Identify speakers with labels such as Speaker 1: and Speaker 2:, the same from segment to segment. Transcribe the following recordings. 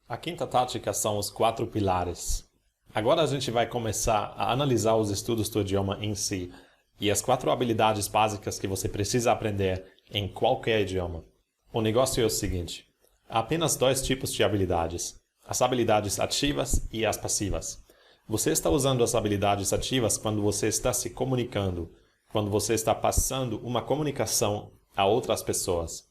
Speaker 1: A quinta tática são os 4 pilares. Agora a gente vai começar a analisar os estudos do idioma em si e as 4 habilidades básicas que você precisa aprender em qualquer idioma. O negócio é o seguinte: há apenas 2 tipos de habilidades, as habilidades ativas e as passivas. Você está usando as habilidades ativas quando você está se comunicando, quando você está passando uma comunicação a outras pessoas.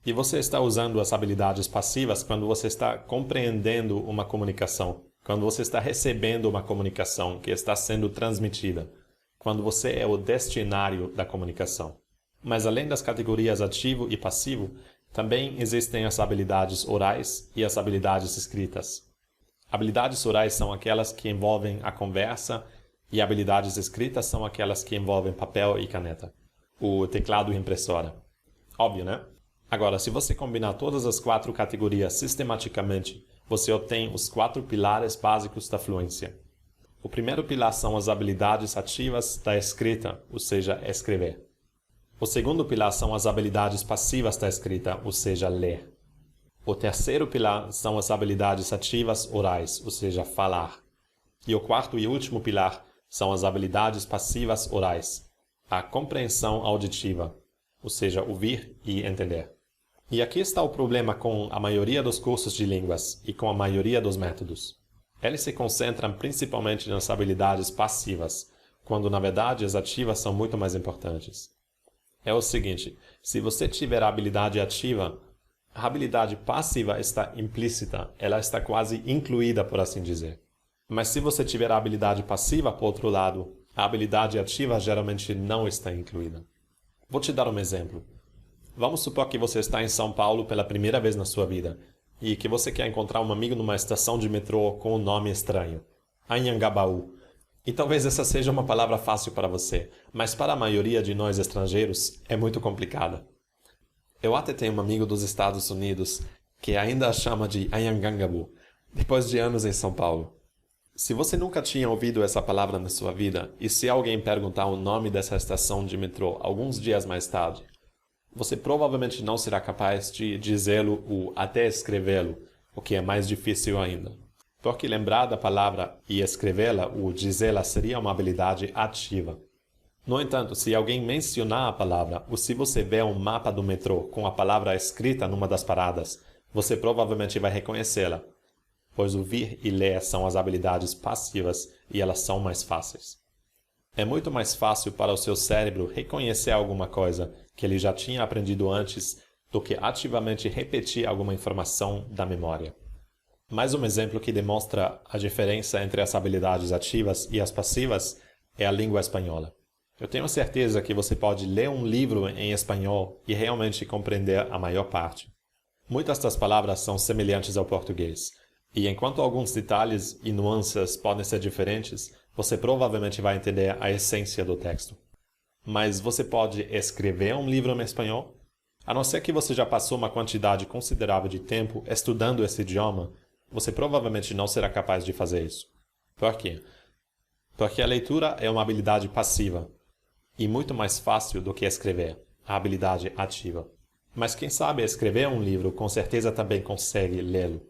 Speaker 1: E você está usando as habilidades passivas quando você está compreendendo uma comunicação, quando você está recebendo uma comunicação que está sendo transmitida, quando você é o destinário da comunicação. Mas além das categorias ativo e passivo, também existem as habilidades orais e as habilidades escritas. Habilidades orais são aquelas que envolvem a conversa e habilidades escritas são aquelas que envolvem papel e caneta, o teclado e impressora. Óbvio, né? Agora, se você combinar todas as 4 categorias sistematicamente, você obtém os 4 pilares básicos da fluência. O primeiro pilar são as habilidades ativas da escrita, ou seja, escrever. O segundo pilar são as habilidades passivas da escrita, ou seja, ler. O terceiro pilar são as habilidades ativas orais, ou seja, falar. E o quarto e último pilar são as habilidades passivas orais, a compreensão auditiva, ou seja, ouvir e entender. E aqui está o problema com a maioria dos cursos de línguas e com a maioria dos métodos. Eles se concentram principalmente nas habilidades passivas, quando na verdade as ativas são muito mais importantes. É o seguinte: se você tiver a habilidade ativa, a habilidade passiva está implícita, ela está quase incluída, por assim dizer. Mas se você tiver a habilidade passiva, por outro lado, a habilidade ativa geralmente não está incluída. Vou te dar um exemplo. Vamos supor que você está em São Paulo pela primeira vez na sua vida e que você quer encontrar um amigo numa estação de metrô com um nome estranho, Anhangabaú. E talvez essa seja uma palavra fácil para você, mas para a maioria de nós estrangeiros é muito complicada. Eu até tenho um amigo dos Estados Unidos que ainda a chama de Anhangabaú, depois de anos em São Paulo. Se você nunca tinha ouvido essa palavra na sua vida, e se alguém perguntar o nome dessa estação de metrô alguns dias mais tarde, você provavelmente não será capaz de dizê-lo ou até escrevê-lo, o que é mais difícil ainda. Porque lembrar da palavra e escrevê-la ou dizê-la seria uma habilidade ativa. No entanto, se alguém mencionar a palavra, ou se você vê um mapa do metrô com a palavra escrita numa das paradas, você provavelmente vai reconhecê-la, pois ouvir e ler são as habilidades passivas e elas são mais fáceis. É muito mais fácil para o seu cérebro reconhecer alguma coisa que ele já tinha aprendido antes do que ativamente repetir alguma informação da memória. Mais um exemplo que demonstra a diferença entre as habilidades ativas e as passivas é a língua espanhola. Eu tenho certeza que você pode ler um livro em espanhol e realmente compreender a maior parte. Muitas das palavras são semelhantes ao português, e enquanto alguns detalhes e nuances podem ser diferentes, você provavelmente vai entender a essência do texto. Mas você pode escrever um livro em espanhol? A não ser que você já passou uma quantidade considerável de tempo estudando esse idioma, você provavelmente não será capaz de fazer isso. Por quê? Porque a leitura é uma habilidade passiva, e muito mais fácil do que escrever, a habilidade ativa. Mas quem sabe escrever um livro com certeza também consegue lê-lo.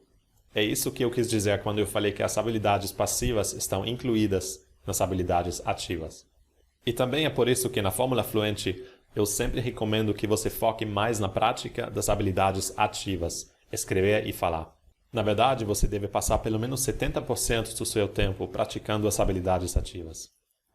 Speaker 1: É isso que eu quis dizer quando eu falei que as habilidades passivas estão incluídas nas habilidades ativas. E também é por isso que na Fórmula Fluente eu sempre recomendo que você foque mais na prática das habilidades ativas, escrever e falar. Na verdade, você deve passar pelo menos 70% do seu tempo praticando as habilidades ativas.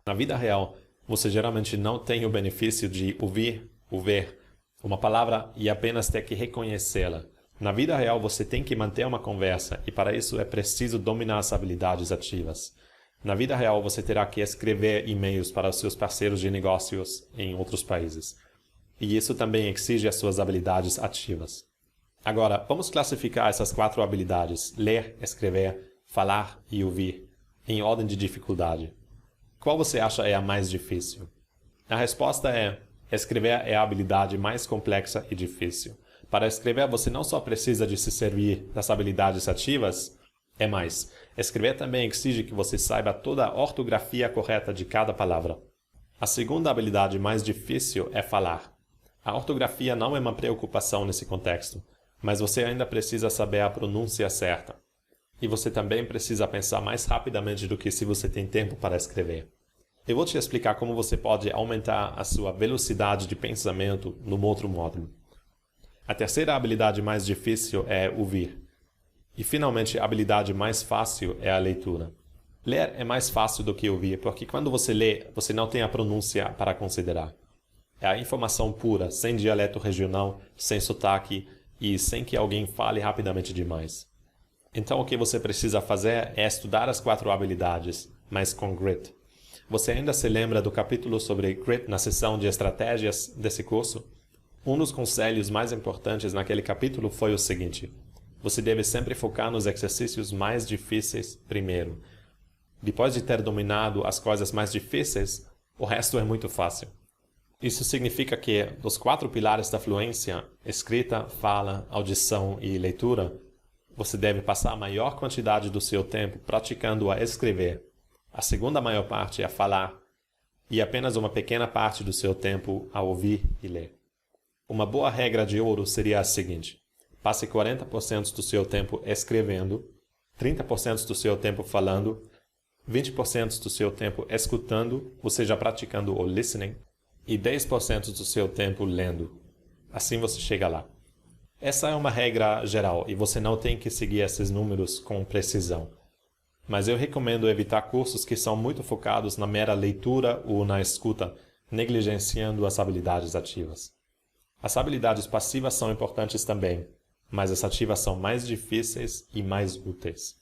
Speaker 1: Na vida real, você geralmente não tem o benefício de ouvir ou ver uma palavra e apenas ter que reconhecê-la. Na vida real, você tem que manter uma conversa e para isso é preciso dominar as habilidades ativas. Na vida real, você terá que escrever e-mails para os seus parceiros de negócios em outros países. E isso também exige as suas habilidades ativas. Agora, vamos classificar essas 4 habilidades, ler, escrever, falar e ouvir, em ordem de dificuldade. Qual você acha é a mais difícil? A resposta é: escrever é a habilidade mais complexa e difícil. Para escrever, você não só precisa de se servir das habilidades ativas, é mais, escrever também exige que você saiba toda a ortografia correta de cada palavra. A segunda habilidade mais difícil é falar. A ortografia não é uma preocupação nesse contexto, mas você ainda precisa saber a pronúncia certa. E você também precisa pensar mais rapidamente do que se você tem tempo para escrever. Eu vou te explicar como você pode aumentar a sua velocidade de pensamento no outro módulo. A terceira habilidade mais difícil é ouvir. E, finalmente, a habilidade mais fácil é a leitura. Ler é mais fácil do que ouvir, porque quando você lê, você não tem a pronúncia para considerar. É a informação pura, sem dialeto regional, sem sotaque e sem que alguém fale rapidamente demais. Então, o que você precisa fazer é estudar as 4 habilidades, mas com grit. Você ainda se lembra do capítulo sobre grit na seção de estratégias desse curso? Um dos conselhos mais importantes naquele capítulo foi o seguinte: você deve sempre focar nos exercícios mais difíceis primeiro. Depois de ter dominado as coisas mais difíceis, o resto é muito fácil. Isso significa que, dos 4 pilares da fluência, escrita, fala, audição e leitura, você deve passar a maior quantidade do seu tempo praticando a escrever, a segunda maior parte a falar e apenas uma pequena parte do seu tempo a ouvir e ler. Uma boa regra de ouro seria a seguinte: passe 40% do seu tempo escrevendo, 30% do seu tempo falando, 20% do seu tempo escutando, ou seja, praticando o listening, e 10% do seu tempo lendo. Assim você chega lá. Essa é uma regra geral e você não tem que seguir esses números com precisão. Mas eu recomendo evitar cursos que são muito focados na mera leitura ou na escuta, negligenciando as habilidades ativas. As habilidades passivas são importantes também, mas as ativas são mais difíceis e mais úteis.